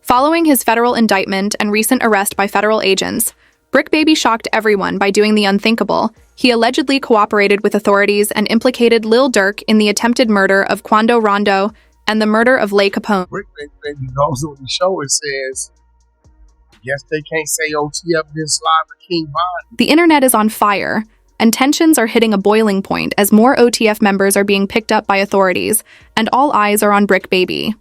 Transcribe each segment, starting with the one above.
Following his federal indictment and recent arrest by federal agents, Bricc Baby shocked everyone by doing the unthinkable. He allegedly cooperated with authorities and implicated Lil Durk in the attempted murder of Quando Rondo and the murder of Lil Capone. Bricc Baby goes on the show and says, "Guess they can't say OTF this slide for King Von." The internet is on fire, and tensions are hitting a boiling point as more OTF members are being picked up by authorities, and all eyes are on Bricc Baby.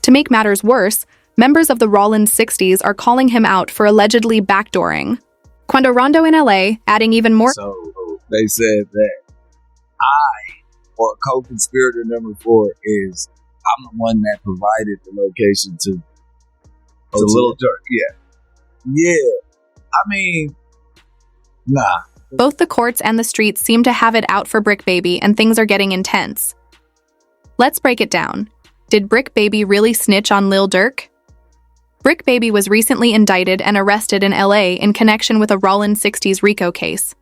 To make matters worse, members of the Rollins 60s are calling him out for allegedly backdooring Quando Rondo in LA, adding even more. So they said that co-conspirator number 4 is I'm the one that provided the location to Lil Durk. Yeah. I mean, nah. Both the courts and the streets seem to have it out for Bricc Baby, and things are getting intense. Let's break it down. Did Bricc Baby really snitch on Lil Durk? Bricc Baby was recently indicted and arrested in LA in connection with a Rollins 60s RICO case.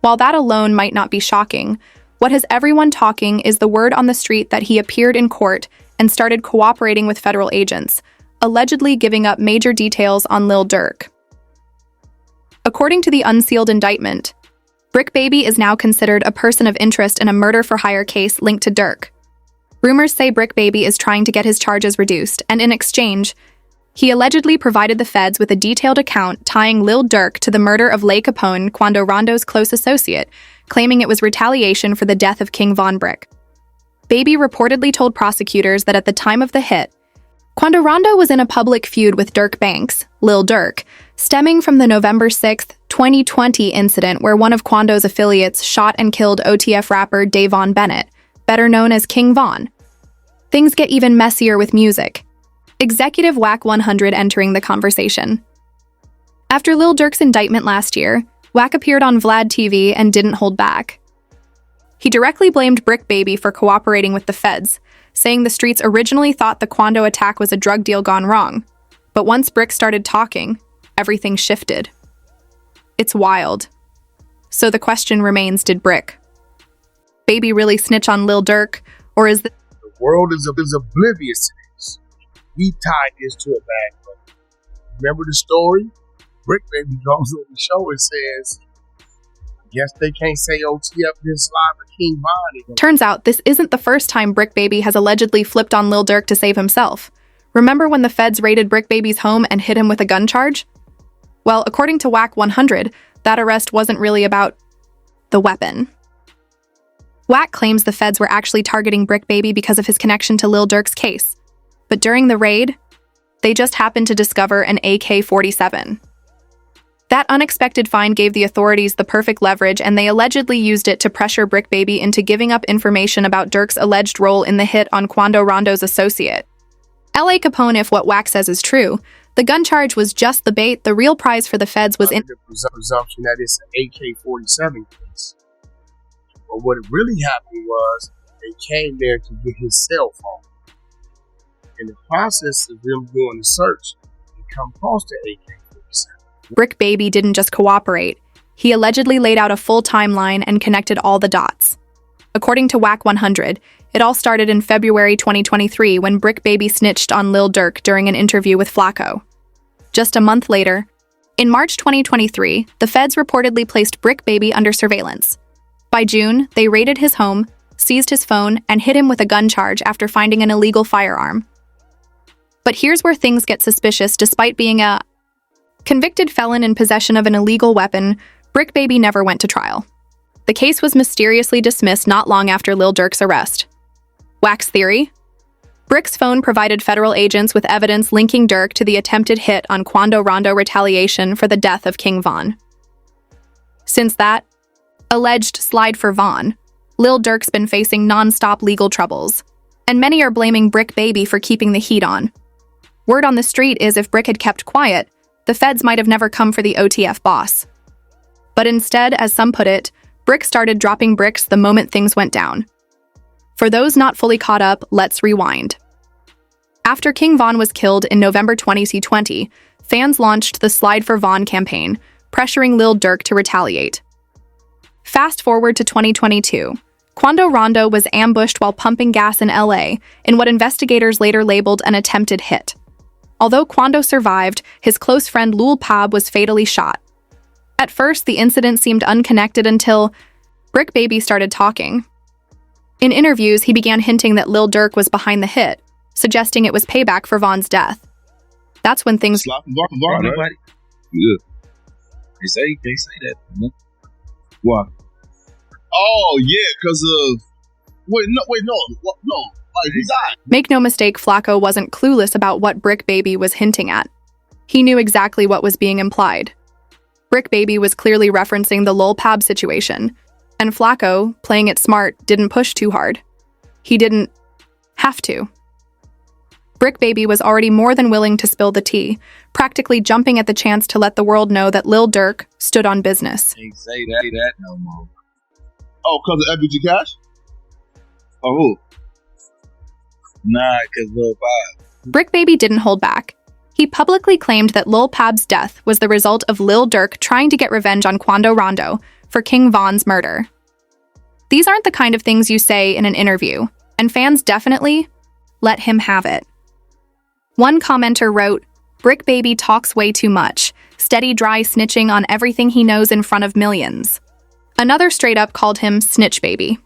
While that alone might not be shocking, what has everyone talking is the word on the street that he appeared in court and started cooperating with federal agents, allegedly giving up major details on Lil Durk. According to the unsealed indictment, Bricc Baby is now considered a person of interest in a murder-for-hire case linked to Durk. Rumors say Bricc Baby is trying to get his charges reduced, and in exchange, he allegedly provided the feds with a detailed account tying Lil Durk to the murder of Lil Capone, Quando Rondo's close associate, claiming it was retaliation for the death of King Von Bricc. Baby reportedly told prosecutors that at the time of the hit, Quando Rondo was in a public feud with Durk Banks, Lil Durk, stemming from the November 6, 2020 incident where one of Quando's affiliates shot and killed OTF rapper Davon Bennett, better known as King Von. Things get even messier with music. Executive Wack 100 entering the conversation. After Lil Durk's indictment last year, Wack appeared on Vlad TV and didn't hold back. He directly blamed Bricc Baby for cooperating with the feds, saying the streets originally thought the Quando attack was a drug deal gone wrong. But once Bricc started talking, everything shifted. It's wild. So the question remains, did Bricc Baby really snitch on Lil Durk, or is the world is oblivious to this? We tied this to a bag. Remember the story? Bricc Baby goes on the show and says, "Guess they can't say OTF this slide for King Von." Turns out this isn't the first time Bricc Baby has allegedly flipped on Lil Durk to save himself. Remember when the feds raided Bricc Baby's home and hit him with a gun charge? Well, according to Wack 100, that arrest wasn't really about the weapon. Wack claims the feds were actually targeting Bricc Baby because of his connection to Lil Durk's case. But during the raid, they just happened to discover an AK-47. That unexpected find gave the authorities the perfect leverage, and they allegedly used it to pressure Bricc Baby into giving up information about Durk's alleged role in the hit on Quando Rondo's associate. Lil Capone, if what Wack says is true, the gun charge was just the bait. The real prize for the feds was in the presumption that it's an AK-47 case. But what really happened was they came there to get his cell phone. In the process of them doing the search, they come across the AK-47. Bricc Baby didn't just cooperate. He allegedly laid out a full timeline and connected all the dots. According to Wack 100, it all started in February 2023 when Bricc Baby snitched on Lil Durk during an interview with Flacco. Just a month later, in March 2023, the feds reportedly placed Bricc Baby under surveillance. By June, they raided his home, seized his phone, and hit him with a gun charge after finding an illegal firearm. But here's where things get suspicious. Despite being a convicted felon in possession of an illegal weapon, Bricc Baby never went to trial. The case was mysteriously dismissed not long after Lil Durk's arrest. Wack's theory? Brick's phone provided federal agents with evidence linking Durk to the attempted hit on Quando Rondo retaliation for the death of King Von. Since that alleged slide for Von, Lil Durk's been facing non-stop legal troubles, and many are blaming Bricc Baby for keeping the heat on. Word on the street is if Bricc had kept quiet, the feds might have never come for the OTF boss. But instead, as some put it, Bricc started dropping bricks the moment things went down. For those not fully caught up, let's rewind. After King Von was killed in November 2020, fans launched the Slide for Von campaign, pressuring Lil Durk to retaliate. Fast forward to 2022. Quando Rondo was ambushed while pumping gas in LA in what investigators later labeled an attempted hit. Although Quando survived, his close friend Lil Pab was fatally shot. At first, the incident seemed unconnected until Bricc Baby started talking. In interviews, he began hinting that Lil Durk was behind the hit, suggesting it was payback for Von's death. That's when things... Nobody. Yeah. They say that. Why? Oh, yeah, because of... Wait, no. Like, he died. Make no mistake, Flacco wasn't clueless about what Bricc Baby was hinting at. He knew exactly what was being implied. Bricc Baby was clearly referencing the Lil Pab situation, and Flacco, playing it smart, didn't push too hard. He didn't have to. Bricc Baby was already more than willing to spill the tea, practically jumping at the chance to let the world know that Lil Durk stood on business. Ain't say that no more. Oh, because of FBG Cash? Oh, who? Nah, because Lil Pab. Bricc Baby didn't hold back. He publicly claimed that Lil Pab's death was the result of Lil Durk trying to get revenge on Quando Rondo for King Von's murder. These aren't the kind of things you say in an interview, and fans definitely let him have it. One commenter wrote, "Bricc Baby talks way too much, steady dry snitching on everything he knows in front of millions." Another straight up called him Snitch Baby.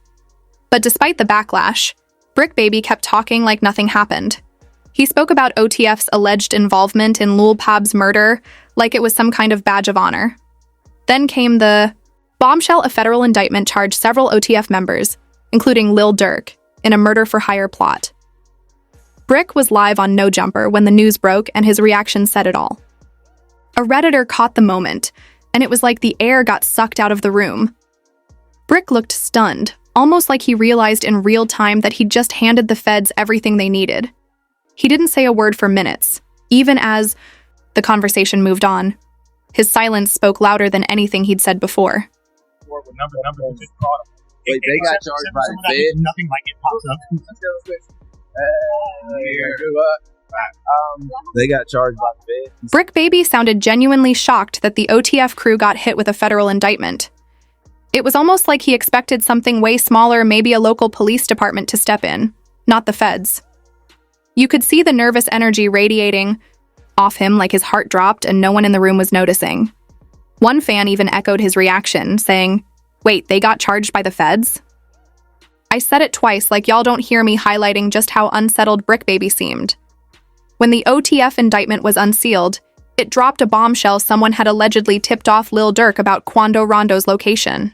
But despite the backlash, Bricc Baby kept talking like nothing happened. He spoke about OTF's alleged involvement in Lil Pab's murder like it was some kind of badge of honor. Then came the bombshell: a federal indictment charged several OTF members, including Lil Durk, in a murder-for-hire plot. Bricc was live on No Jumper when the news broke, and his reaction said it all. A Redditor caught the moment, and it was like the air got sucked out of the room. Bricc looked stunned, almost like he realized in real time that he'd just handed the feds everything they needed. He didn't say a word for minutes, even as the conversation moved on. His silence spoke louder than anything he'd said before. Wait, they got charged by the Fed? Nothing like it pops up. They got charged by the Fed. Bricc Baby sounded genuinely shocked that the OTF crew got hit with a federal indictment. It was almost like he expected something way smaller, maybe a local police department, to step in, not the feds. You could see the nervous energy radiating off him, like his heart dropped and no one in the room was noticing. One fan even echoed his reaction, saying, "Wait, they got charged by the feds?" I said it twice, like y'all don't hear me highlighting just how unsettled Bricc Baby seemed. When the OTF indictment was unsealed, it dropped a bombshell: someone had allegedly tipped off Lil Durk about Quando Rondo's location.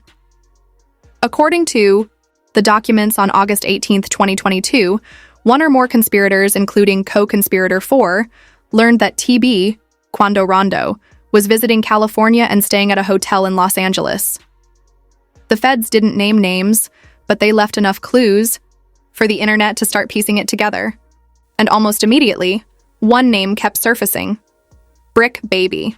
According to the documents on August 18th, 2022, one or more conspirators, including co-conspirator 4, learned that TB, Quando Rondo, was visiting California and staying at a hotel in Los Angeles. The feds didn't name names, but they left enough clues for the internet to start piecing it together. And almost immediately, one name kept surfacing: Bricc Baby.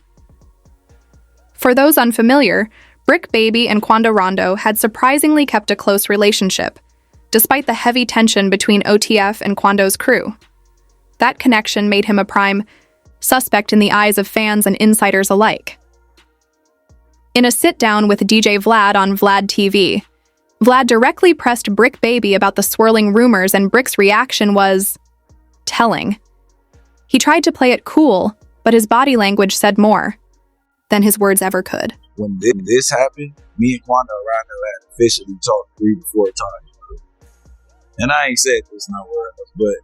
For those unfamiliar, Bricc Baby and Quando Rondo had surprisingly kept a close relationship, despite the heavy tension between OTF and Quando's crew. That connection made him a prime suspect in the eyes of fans and insiders alike. In a sit-down with DJ Vlad on Vlad TV, Vlad directly pressed Bricc Baby about the swirling rumors, and Brick's reaction was telling. He tried to play it cool, but his body language said more than his words ever could. When this happened, me and Quando Rondo had officially talked 3 to 4 times. And I ain't said this nowhere else, but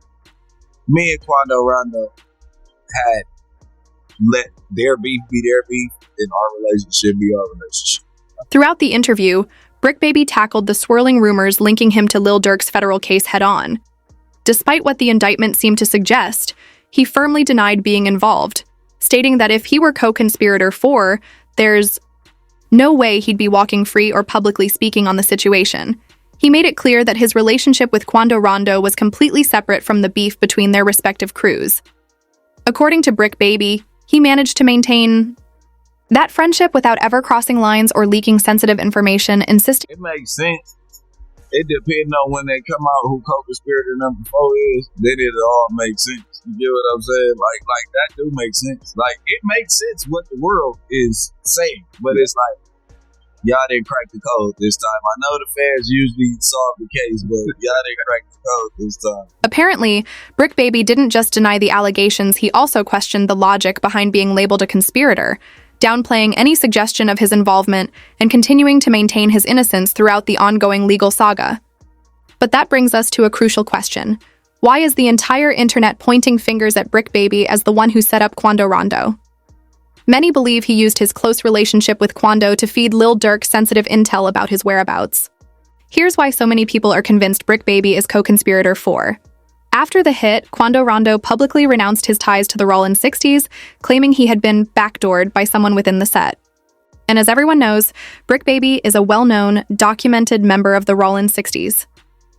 me and Quando Rondo had let their beef be their beef and our relationship be our relationship. Throughout the interview, Bricc Baby tackled the swirling rumors linking him to Lil Durk's federal case head-on. Despite what the indictment seemed to suggest, he firmly denied being involved, stating that if he were co-conspirator 4, there's no way he'd be walking free or publicly speaking on the situation. He made it clear that his relationship with Quando Rondo was completely separate from the beef between their respective crews. According to Bricc Baby, he managed to maintain that friendship without ever crossing lines or leaking sensitive information, insisting It makes sense. It depends on when they come out who co-conspirator number 4 is, then it all makes sense. You get what I'm saying? Like that do make sense. Like, it makes sense what the world is saying, but it's like, Y'all didn't crack the code this time. I know the fans usually solve the case, but y'all didn't crack the code this time. Apparently, Bricc Baby didn't just deny the allegations, he also questioned the logic behind being labeled a conspirator, downplaying any suggestion of his involvement and continuing to maintain his innocence throughout the ongoing legal saga. But that brings us to a crucial question. Why is the entire internet pointing fingers at Bricc Baby as the one who set up Quando Rondo? Many believe he used his close relationship with Quando to feed Lil Durk sensitive intel about his whereabouts. Here's why so many people are convinced Bricc Baby is co-conspirator 4. After the hit, Quando Rondo publicly renounced his ties to the Rollin' 60s, claiming he had been backdoored by someone within the set. And as everyone knows, Bricc Baby is a well-known, documented member of the Rollin' 60s.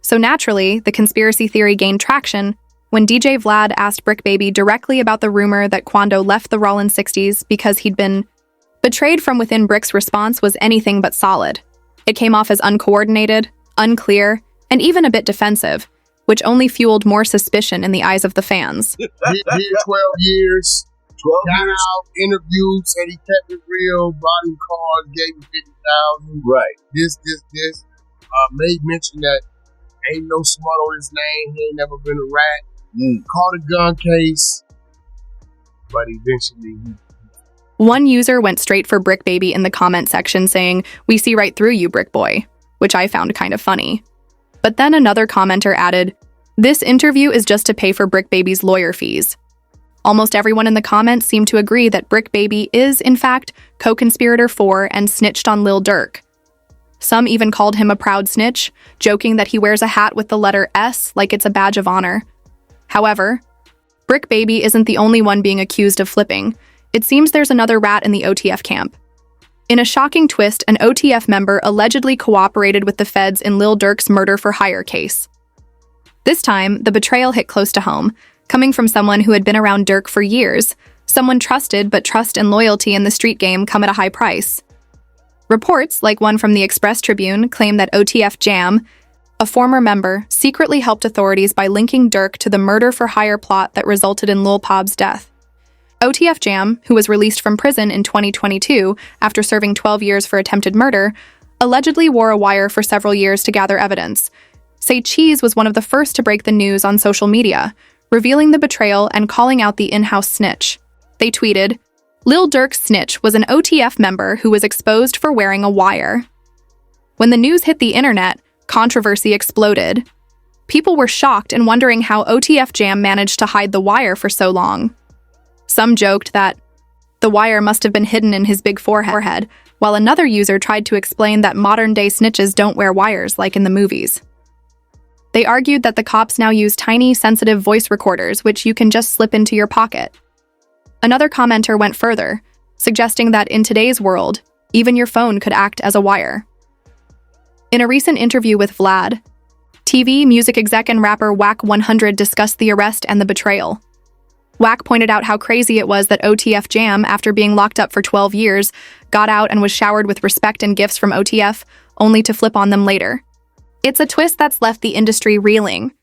So naturally, the conspiracy theory gained traction when DJ Vlad asked Bricc Baby directly about the rumor that Quando left the Rollin' 60s because he'd been betrayed. From within, Brick's response was anything but solid. It came off as uncoordinated, unclear, and even a bit defensive, which only fueled more suspicion in the eyes of the fans. Did 12 years. 12 Got years. out, interviewed, said he kept it real, bought him cars, gave him 50,000. Right. This. Made mention that ain't no smut on his name. He ain't never been a rat. Caught a gun case, but eventually One user went straight for Bricc Baby in the comment section saying, "We see right through you, Brick Boy," which I found kind of funny. But then another commenter added, "This interview is just to pay for Bricc Baby's lawyer fees." Almost everyone in the comments seemed to agree that Bricc Baby is, in fact, co-conspirator 4 and snitched on Lil Durk. Some even called him a proud snitch, joking that he wears a hat with the letter S like it's a badge of honor. However, Bricc Baby isn't the only one being accused of flipping. It seems there's another rat in the OTF camp. In a shocking twist, an OTF member allegedly cooperated with the feds in Lil Durk's murder-for-hire case. This time, the betrayal hit close to home, coming from someone who had been around Durk for years, someone trusted, but trust and loyalty in the street game come at a high price. Reports, like one from the Express Tribune, claim that OTF Jam, a former member, secretly helped authorities by linking Durk to the murder-for-hire plot that resulted in Lil Pob's death. OTF Jam, who was released from prison in 2022 after serving 12 years for attempted murder, allegedly wore a wire for several years to gather evidence. Say Cheese was one of the first to break the news on social media, revealing the betrayal and calling out the in-house snitch. They tweeted, "Lil Durk's snitch was an OTF member who was exposed for wearing a wire." When the news hit the internet, controversy exploded. People were shocked and wondering how OTF Jam managed to hide the wire for so long. Some joked that the wire must have been hidden in his big forehead, while another user tried to explain that modern-day snitches don't wear wires like in the movies. They argued that the cops now use tiny, sensitive voice recorders, which you can just slip into your pocket. Another commenter went further, suggesting that in today's world, even your phone could act as a wire. In a recent interview with Vlad, TV, music exec, and rapper Wack 100 discussed the arrest and the betrayal. Wack pointed out how crazy it was that OTF Jam, after being locked up for 12 years, got out and was showered with respect and gifts from OTF, only to flip on them later. It's a twist that's left the industry reeling.